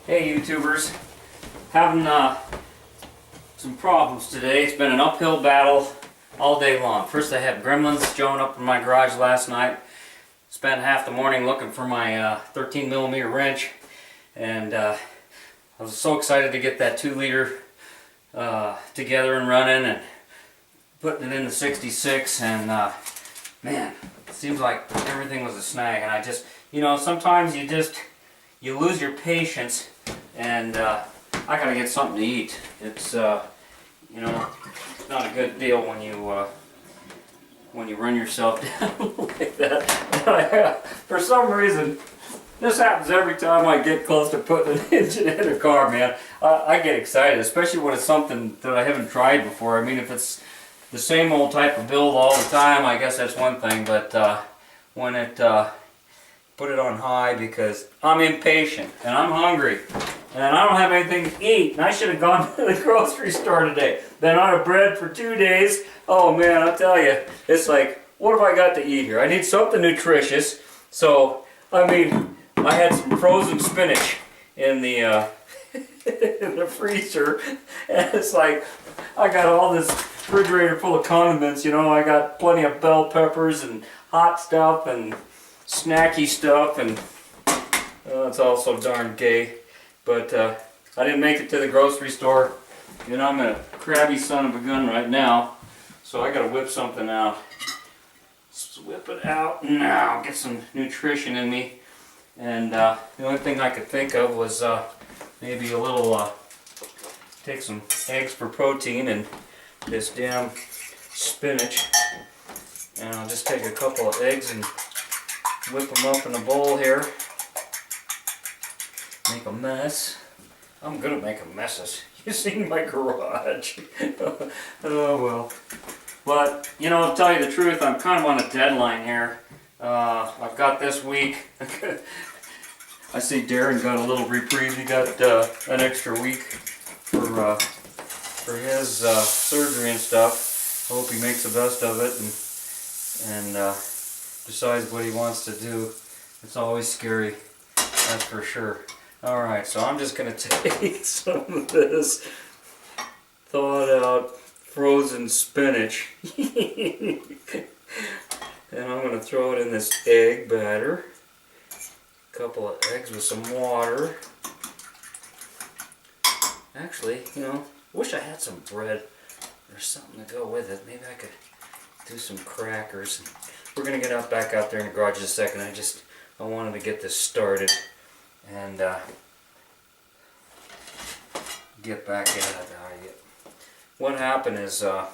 Hey YouTubers, having some problems today. It's been an uphill battle all day long. First I had gremlins showing up in my garage last night. Spent half the morning looking for my 13mm wrench, and I was so excited to get that 2-liter together and running and putting it in the 66, and man, it seems like everything was a snag. And I just, sometimes you lose your patience, and I gotta get something to eat. It's not a good deal when you run yourself down like that. For some reason, this happens every time I get close to putting an engine in a car, man. I get excited, especially when it's something that I haven't tried before. I mean, if it's the same old type of build all the time, I guess that's one thing, but when it put it on high, because I'm impatient and I'm hungry and I don't have anything to eat, and I should have gone to the grocery store today. Been out of bread for 2 days. Oh man, I'll tell you, it's like, what have I got to eat here? I need something nutritious. So I mean, I had some frozen spinach in the in the freezer, and it's like I got all this refrigerator full of condiments. I got plenty of bell peppers and hot stuff and snacky stuff, and it's all so darn gay. But I didn't make it to the grocery store. I'm a crabby son of a gun right now, so I gotta whip something out. Let's whip it out now, get some nutrition in me. And the only thing I could think of was maybe a little, take some eggs for protein and this damn spinach. And I'll just take a couple of eggs and whip them up in a bowl here. Make a mess. I'm good at making messes. You seen my garage. Oh well. But, to tell you the truth, I'm kind of on a deadline here. I've got this week. I see Darren got a little reprieve. He got an extra week for his surgery and stuff. I hope he makes the best of it and decides what he wants to do. It's always scary, that's for sure. Alright, so I'm just going to take some of this thawed out frozen spinach and I'm going to throw it in this egg batter. A couple of eggs with some water. Actually, wish I had some bread or something to go with it. Maybe I could do some crackers. We're going to get back out there in the garage in a second. I wanted to get this started and get back at it. What happened is the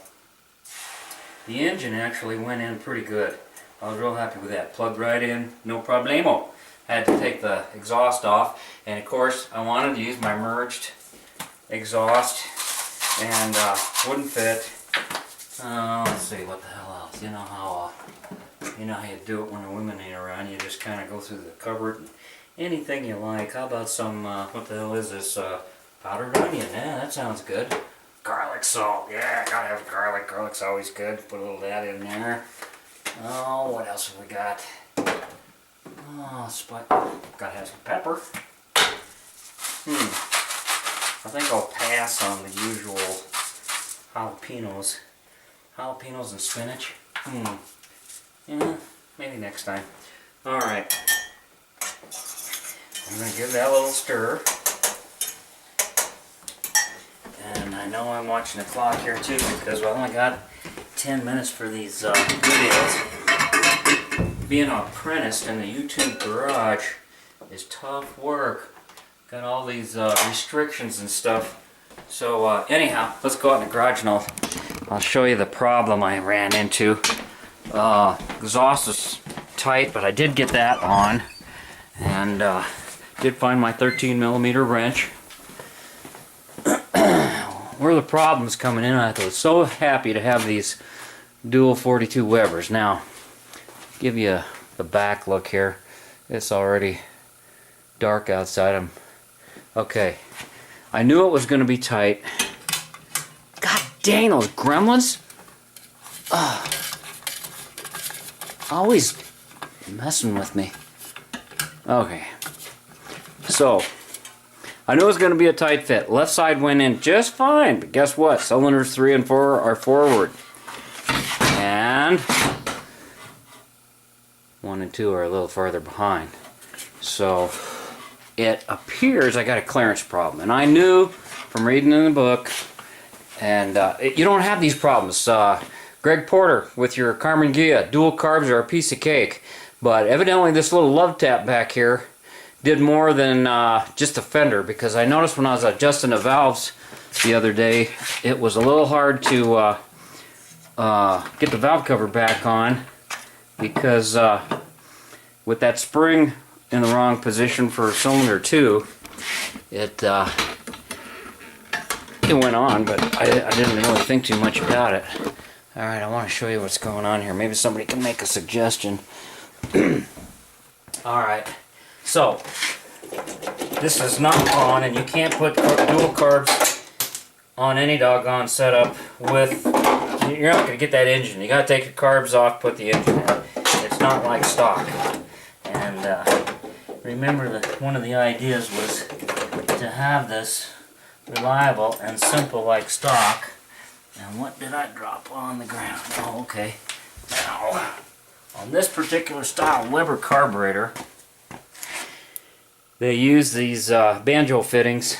engine actually went in pretty good. I was real happy with that. Plugged right in, no problemo. Had to take the exhaust off, and of course I wanted to use my merged exhaust, and wouldn't fit. Let's see, what the hell else? You know how you do it when the women ain't around. You just kind of go through the cupboard and anything you like. How about some, what the hell is this? Powdered onion. Yeah, that sounds good. Garlic salt. Yeah, gotta have garlic. Garlic's always good. Put a little of that in there. Oh, what else have we got? Oh, gotta have some pepper. I think I'll pass on the usual jalapenos. Jalapenos and spinach. Yeah, maybe next time. Alright. I'm going to give that a little stir. And I know I'm watching the clock here too, because I only got 10 minutes for these videos. Being an apprentice in the YouTube garage is tough work. Got all these restrictions and stuff. So anyhow, let's go out in the garage and I'll show you the problem I ran into. Exhaust is tight, but I did get that on, and did find my 13mm wrench. Where the problem's coming in, I was so happy to have these dual 42 Webers. Now, give you the back look here. It's already dark outside. Okay. I knew it was going to be tight. God dang, those gremlins! Always messing with me. Okay. So, I knew it was going to be a tight fit. Left side went in just fine, but guess what? Cylinders 3 and 4 are forward. And 1 and 2 are a little farther behind. So it appears I got a clearance problem. And I knew from reading in the book, and you don't have these problems. Greg Porter with your Carmen Gia, dual carbs are a piece of cake. But evidently this little love tap back here did more than just a fender, because I noticed when I was adjusting the valves the other day, it was a little hard to get the valve cover back on, because with that spring in the wrong position for cylinder 2, it went on, but I didn't really think too much about it. Alright, I want to show you what's going on here. Maybe somebody can make a suggestion. Alright, so this is not on, and you can't put dual carbs on any doggone setup with, you're not going to get that engine. You got to take your carbs off, put the engine in. It's not like stock. And remember that one of the ideas was to have this reliable and simple like stock. And what did I drop on the ground? Oh, okay. Now, on this particular style Weber carburetor, they use these banjo fittings,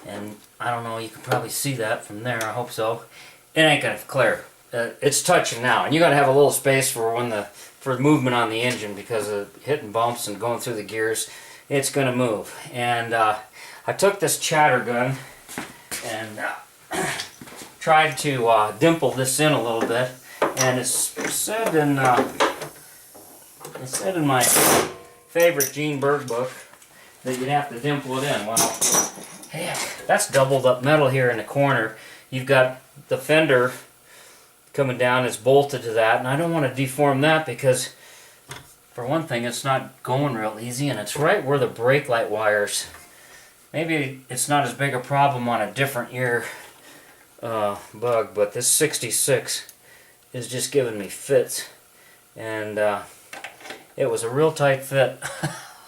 and I don't know, you can probably see that from there, I hope so. It ain't gonna clear. It's touching now, and you gotta have a little space for for movement on the engine, because of hitting bumps and going through the gears. It's gonna move. And I took this chatter gun and tried to dimple this in a little bit, and it's said in my favorite Gene Berg book that you'd have to dimple it in. Well, heck, that's doubled up metal here in the corner. You've got the fender coming down, it's bolted to that, and I don't want to deform that, because for one thing, it's not going real easy, and it's right where the brake light wires. Maybe it's not as big a problem on a different year bug, but this 66 is just giving me fits, and it was a real tight fit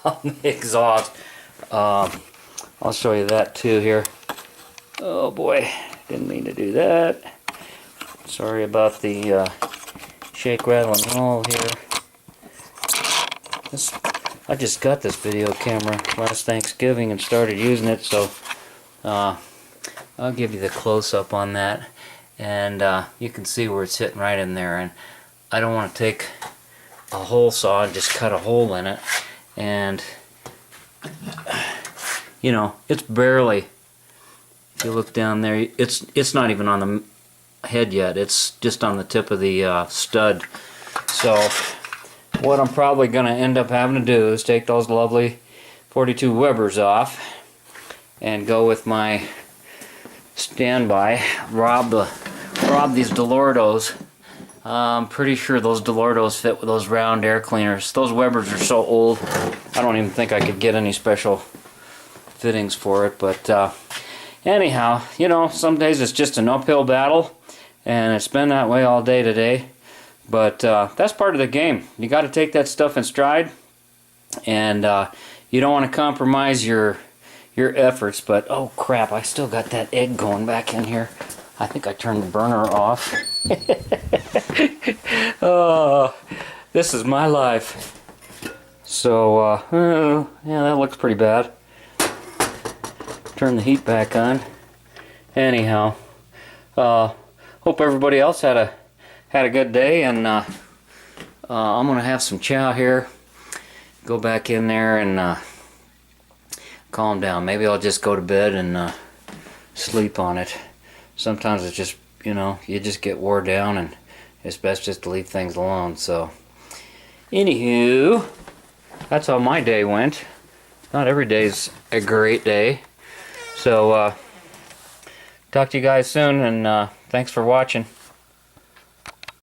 on the exhaust. I'll show you that too here. Oh boy, didn't mean to do that. Sorry about the shake, rattle, and roll here. I just got this video camera last Thanksgiving and started using it, so I'll give you the close-up on that, and you can see where it's hitting right in there. And I don't want to take a hole saw and just cut a hole in it, and you know, it's barely, if you look down there, it's not even on the head yet, it's just on the tip of the stud. So what I'm probably going to end up having to do is take those lovely 42 Webers off and go with my standby, rob these Delordos. I'm pretty sure those Delordos fit with those round air cleaners. Those Webers are so old, I don't even think I could get any special fittings for it. But anyhow, you know, some days it's just an uphill battle, and it's been that way all day today. But that's part of the game. You got to take that stuff in stride, and you don't want to compromise your efforts. But oh crap, I still got that egg going back in here. I think I turned the burner off. Oh, this is my life. So yeah, that looks pretty bad. Turn the heat back on. Anyhow, hope everybody else had a good day, and I'm gonna have some chow here. Go back in there and calm down. Maybe I'll just go to bed and sleep on it. Sometimes it's just, you know, you just get wore down, and it's best just to leave things alone. So anywho, that's how my day went. Not every day's a great day. So talk to you guys soon, and thanks for watching.